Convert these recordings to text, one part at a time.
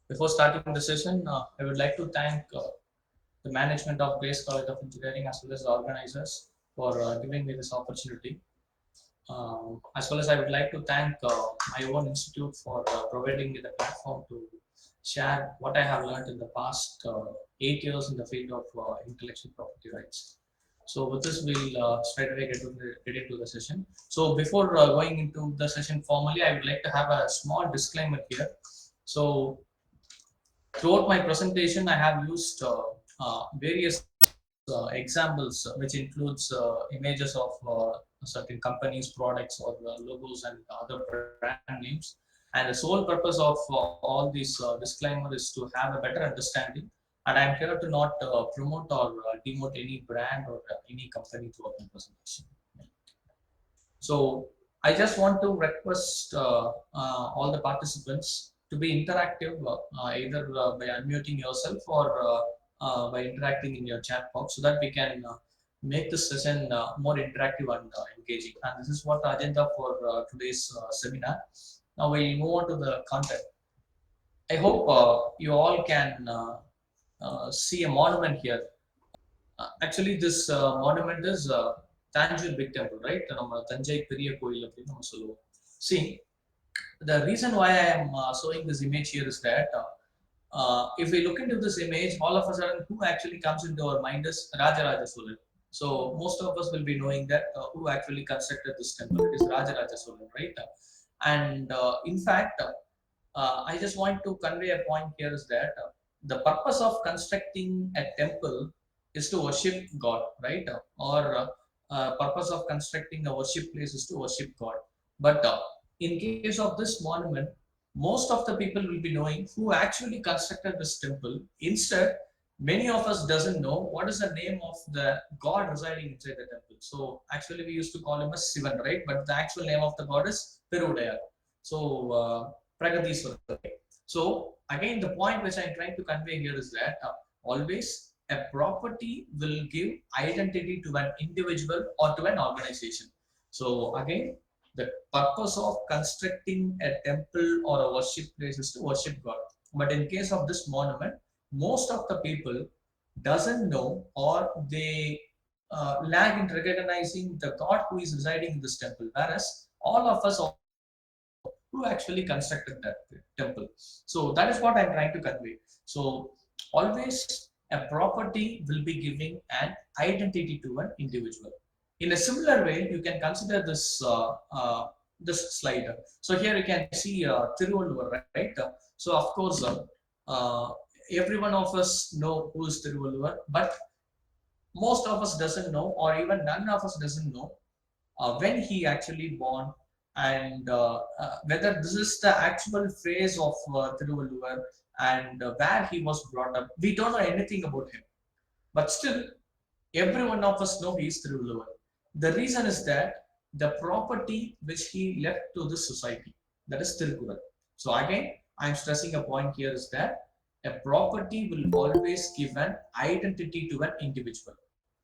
Before starting the session, I would like to thank the management of Grace College of Engineering as well as the organizers for giving me this opportunity. As well as I would like to thank my own institute for providing me the platform to share what I have learned in the past 8 years in the field of intellectual property rights. So with this, we'll straight away get into the session. So before going into the session formally, I would like to have a small disclaimer here. So throughout my presentation, I have used various examples, which includes images of certain companies, products, or logos and other brand names. And the sole purpose of all these disclaimer is to have a better understanding. And I'm here to not promote or demote any brand or any company throughout my presentation. So I just want to request all the participants to be interactive, either by unmuting yourself or by interacting in your chat box, so that we can make this session more interactive and engaging. And this is what the agenda for today's seminar. Now we move on to the content. I hope you all can see a monument here. Actually, this monument is Tanjore Big Temple, right? நம்ம தஞ்சை பெரிய கோயில் அப்படின்னு நம்ம சொல்லுவோம். See, the reason why I am showing this image here is that if we look into this image, all of a sudden, who actually comes into our mind is Rajaraja Solan. So most of us will be knowing that who actually constructed this temple. It is Rajaraja Solan, right? And in fact, I just want to convey a point here is that the purpose of constructing a temple is to worship God, right? Or purpose of constructing a worship place is to worship God. But in case of this monument, most of the people will be knowing who actually constructed this temple. Instead, many of us doesn't know what is the name of the God residing inside the temple. So actually, we used to call him as Sivan, right? But the actual name of the God is Perudaya. So Pragadiswara. So again, the point which I'm trying to convey here is that always a property will give identity to an individual or to an organization. So again, the purpose of constructing a temple or a worship place is to worship God. But in case of this monument, most of the people doesn't know, or they lag in recognizing the God who is residing in this temple. Whereas all of us also know who actually constructed that temple. So that is what I'm trying to convey. So always a property will be giving an identity to an individual. In a similar way, you can consider this slide. So here you can see Tiruvallur, right? So of course, uh, every one of us know who is Tiruvallur, but most of us doesn't know, or even none of us doesn't know when he actually born, and whether this is the actual phrase of Tiruvallur, and where he was brought up. We don't know anything about him, but still every one of us know he is Tiruvallur. The reason is that the property which he left to the society, that is Tirukural. So again, I'm stressing a point here is that a property will always give an identity to an individual.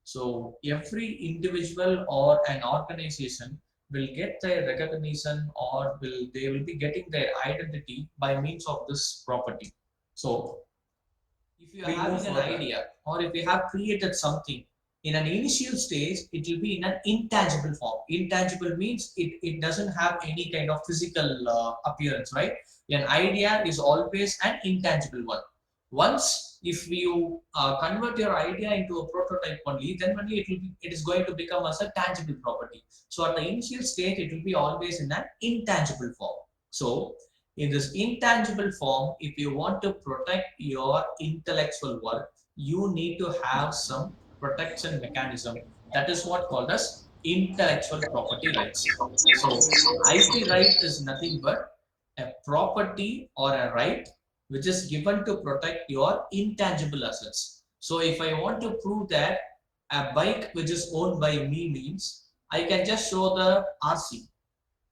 So every individual or an organization will get their recognition, or they will be getting their identity by means of this property. So if you are having an idea, or if you have created something in an initial stage, it will be in an intangible form. Intangible means it doesn't have any kind of physical appearance, right? An idea is always an intangible one. Once if you convert your idea into a prototype only, then only it is going to become as a tangible property. So at the initial stage, it will be always in an intangible form. So in this intangible form, if you want to protect your intellectual work, you need to have some protection mechanism. That is what called as intellectual property rights. So IP right is nothing but a property or a right which is given to protect your intangible assets. So if I want to prove that a bike which is owned by me means, I can just show the RC.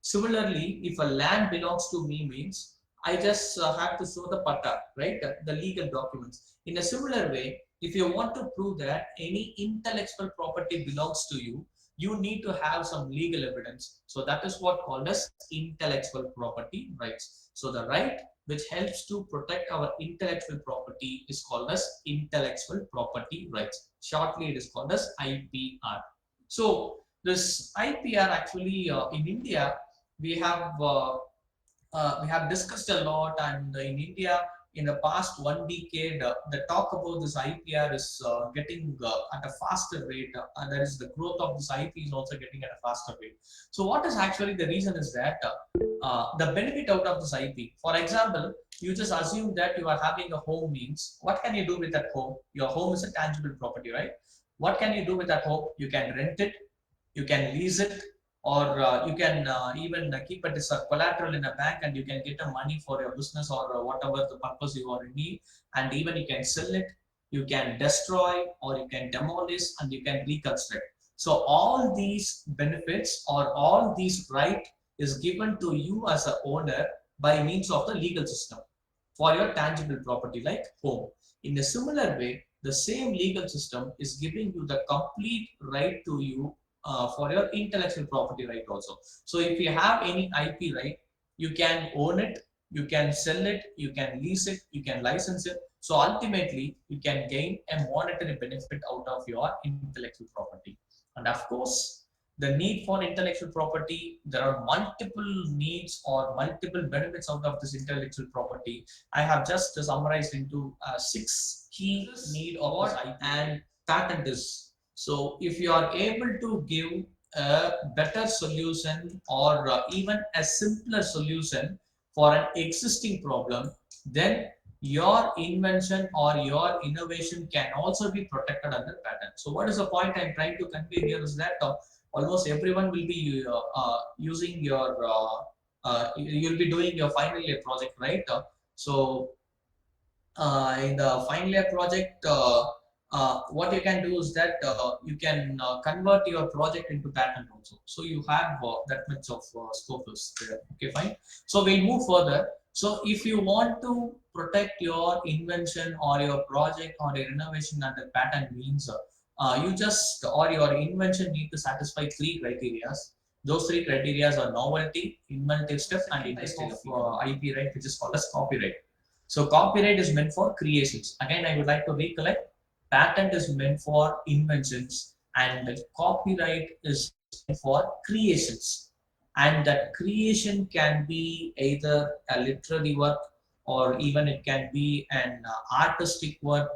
Similarly, if a land belongs to me means, I just have to show the patta, right? The legal documents. In a similar way, if you want to prove that any intellectual property belongs to you, you need to have some legal evidence. So that is what called as intellectual property rights. So the right which helps to protect our intellectual property is called as intellectual property rights. Shortly, it is called as IPR. So this IPR actually in India we have discussed a lot, and in India, in the past 1 decade, the talk about this IPR is getting at a faster rate, and that is the growth of this IP is also getting at a faster rate. So, what is actually the reason is that the benefit out of this IP? For example, you just assume that you are having a home means what can you do with that home? Your home is a tangible property, right? What can you do with that home? You can rent it, you can lease it, or you can even keep it as a collateral in a bank, and you can get a money for your business or whatever the purpose you are in need. And even you can sell it, you can destroy, or you can demolish, and you can reconstruct. So all these benefits or all these right is given to you as a owner by means of the legal system for your tangible property like home. In a similar way, the same legal system is giving you the complete right to you for your intellectual property right also. So if you have any IP right, you can own it, you can sell it, you can lease it, you can license it. So ultimately, you can gain a monetary benefit out of your intellectual property. And of course, the need for intellectual property, there are multiple needs or multiple benefits out of this intellectual property. I have just summarized into six key need of what and patent is. So if you are able to give a better solution or even a simpler solution for an existing problem, then your invention or your innovation can also be protected under patent. So what is the point I'm trying to convey here is that almost everyone will be using your you'll be doing your final year project, right? So in the final year project, what you can do is that you can convert your project into patent also. So you have that much of scope is there. Okay, fine. So we'll move further. So if you want to protect your invention or your project or your innovation under patent means you just or your invention need to satisfy three criteria. Those three criteria are novelty, inventive step, and industry of IP right, which is called as copyright. So copyright is meant for creations. Again, I would like to recollect. Patent is meant for inventions, and copyright is meant for creations. And that creation can be either a literary work, or even it can be an artistic work,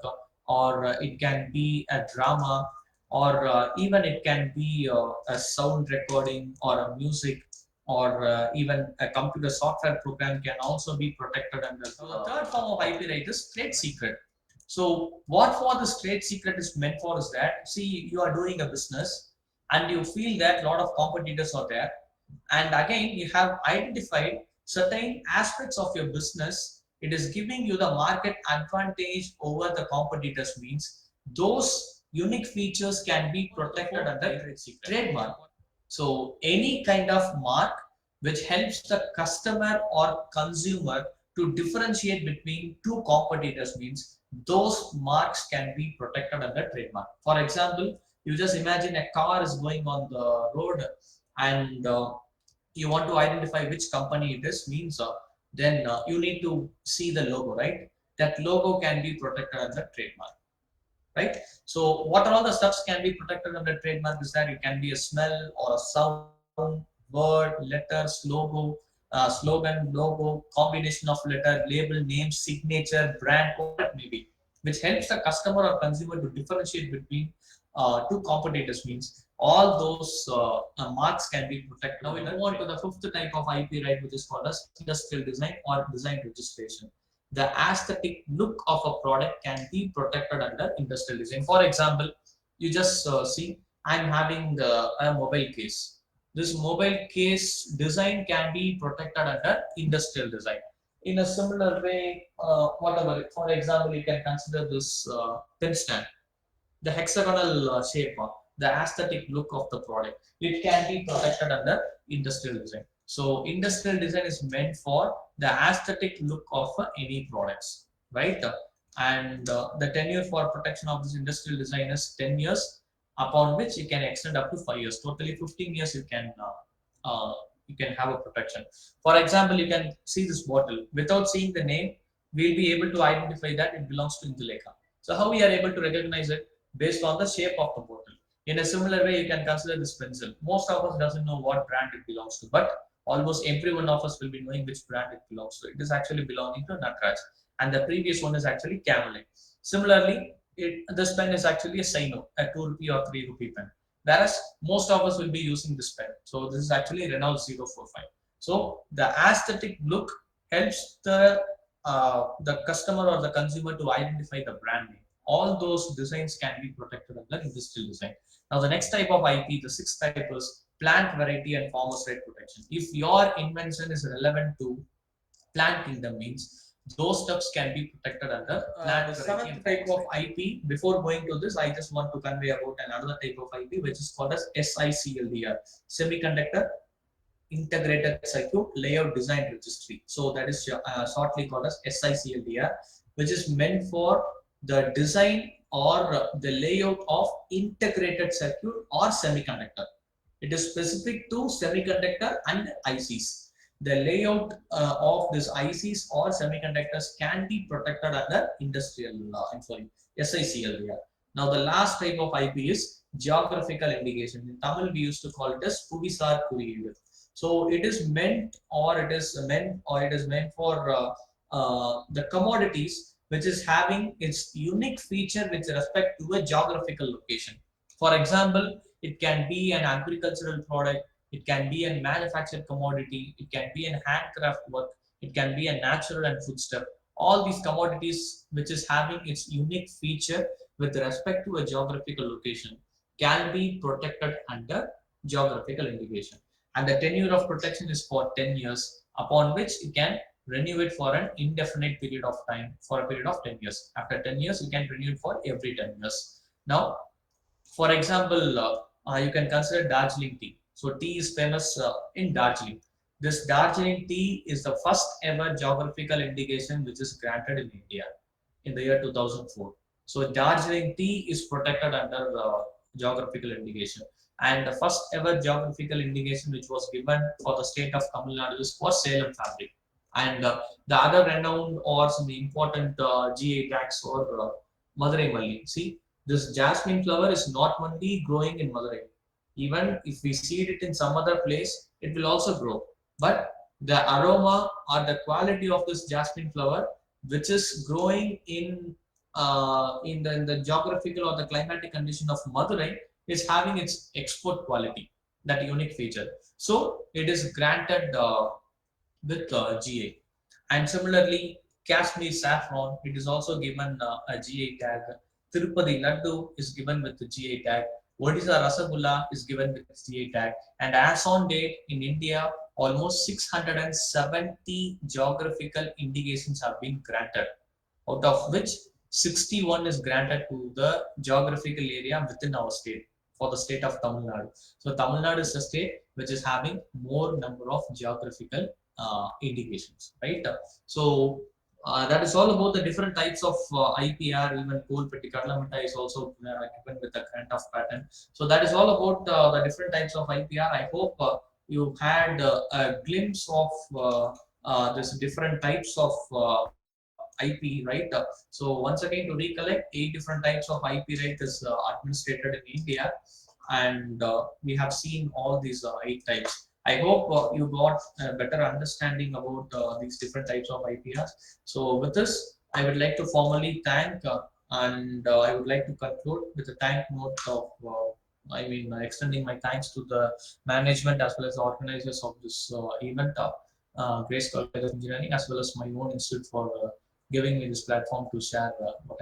or it can be a drama, or even it can be a sound recording or a music, or even a computer software program can also be protected under the third form of IP right is trade secret. So what for this trade secret is meant for is that, see, you are doing a business and you feel that a lot of competitors are there, and again you have identified certain aspects of your business, it is giving you the market advantage over the competitors means those unique features can be protected under trade secret. Trademark. So any kind of mark which helps the customer or consumer to differentiate between two competitors means those marks can be protected under trademark. For example, you just imagine a car is going on the road, and you want to identify which company it is means then you need to see the logo, right? That logo can be protected under trademark, right? So what are all the stuffs can be protected under trademark is that it can be a smell or a sound, word, letters, logo, slogan, logo, combination of letter, label, name, signature, brand, whatever it may be, which helps the customer or consumer to differentiate between two competitors means all those marks can be protected. Now we move on to the fifth type of IP right, which is called as industrial design or design registration. The aesthetic look of a product can be protected under industrial design. For example, you just see I'm having a mobile case. This mobile case design can be protected under industrial design. In a similar way, whatever, for example, you can consider this pen stand, the hexagonal shape, the aesthetic look of the product. It can be protected under industrial design. So industrial design is meant for the aesthetic look of any products, right? And the tenure for protection of this industrial design is 10 years, upon which you can extend up to 5 years. Totally 15 years uh, you can have a protection. For example, you can see this bottle. Without seeing the name, we'll be able to identify that it belongs to Indulekha. So how we are able to recognize it? Based on the shape of the bottle. In a similar way, you can consider this pencil. Most of us doesn't know what brand it belongs to, but almost every one of us will be knowing which brand it belongs to. It is actually belonging to Natraj, and the previous one is actually Camelin. Similarly, this pen is actually a Sino, a 2 rupee or 3 rupee pen. Whereas most of us will be using this pen. So this is actually Renault 045. So the aesthetic look helps the customer or the consumer to identify the brand name. All those designs can be protected under industrial design. Now the next type of IP, the sixth type is plant variety and farmers right protection. If your invention is relevant to plant kingdom means those stuffs can be protected under plant the seventh type of IP. Before going to this, I just want to convey about another type of IP which is called as SICLDR, semiconductor integrated circuit layout design registry. So that is shortly called as SICLDR, which is meant for the design or the layout of integrated circuit or semiconductor. It is specific to semiconductor and ICs. The layout of this ICs or semiconductors can be protected under industrial SICLDR. Now the last type of IP is geographical indication. In Tamil we used to call it as Puvisar Kuriyidu. So it is meant for the commodities which is having its unique feature with respect to a geographical location. For example, it can be an agricultural product, it can be a manufactured commodity, it can be an handcraft work, it can be a natural and foodstuff. All these commodities which is having its unique feature with respect to a geographical location can be protected under geographical indication. And the tenure of protection is for 10 years, upon which you can renew it for an indefinite period of time for a period of 10 years. After 10 years, you can renew it for every 10 years. Now, for example, you can consider Darjeeling tea. So tea is famous in Darjeeling. This Darjeeling tea is the first ever geographical indication which is granted in India in the year 2004. So Darjeeling tea is protected under geographical indication. And the first ever geographical indication which was given for the state of Tamil Nadu is for Salem fabric. And the other renowned or some important GA tags for Madurai Malli. See, this jasmine flower is not only growing in Madurai. Even if we seed it in some other place, it will also grow. But the aroma or the quality of this jasmine flower, which is growing in the geographical or the climatic condition of Madurai, is having its export quality, that unique feature. So it is granted with GA. And similarly, Kashmir saffron, it is also given a GA tag. Tirupati Laddu is given with the GA tag. Odisha Rasagulla is given with GA tag. And as on date in India, almost 670 geographical indications have been granted, out of which 61 is granted to the geographical area within our state for the state of Tamil Nadu. So Tamil Nadu is a state which is having more number of geographical indications, right? So that is all about the different types of IPR. Even coal petty Kadlamata is also given with the grant of patent. So that is all about the different types of IPR. I hope you had a glimpse of this different types of IP, right? So once again, to recollect, 8 different types of IP right is administrated in India, and we have seen all these 8 types. I hope you got a better understanding about these different types of IPRs. So with this, I would like to formally thank and I would like to conclude with a thank note of extending my thanks to the management as well as the organizers of this event, Grace College of Engineering, as well as my own institute for giving me this platform to share what I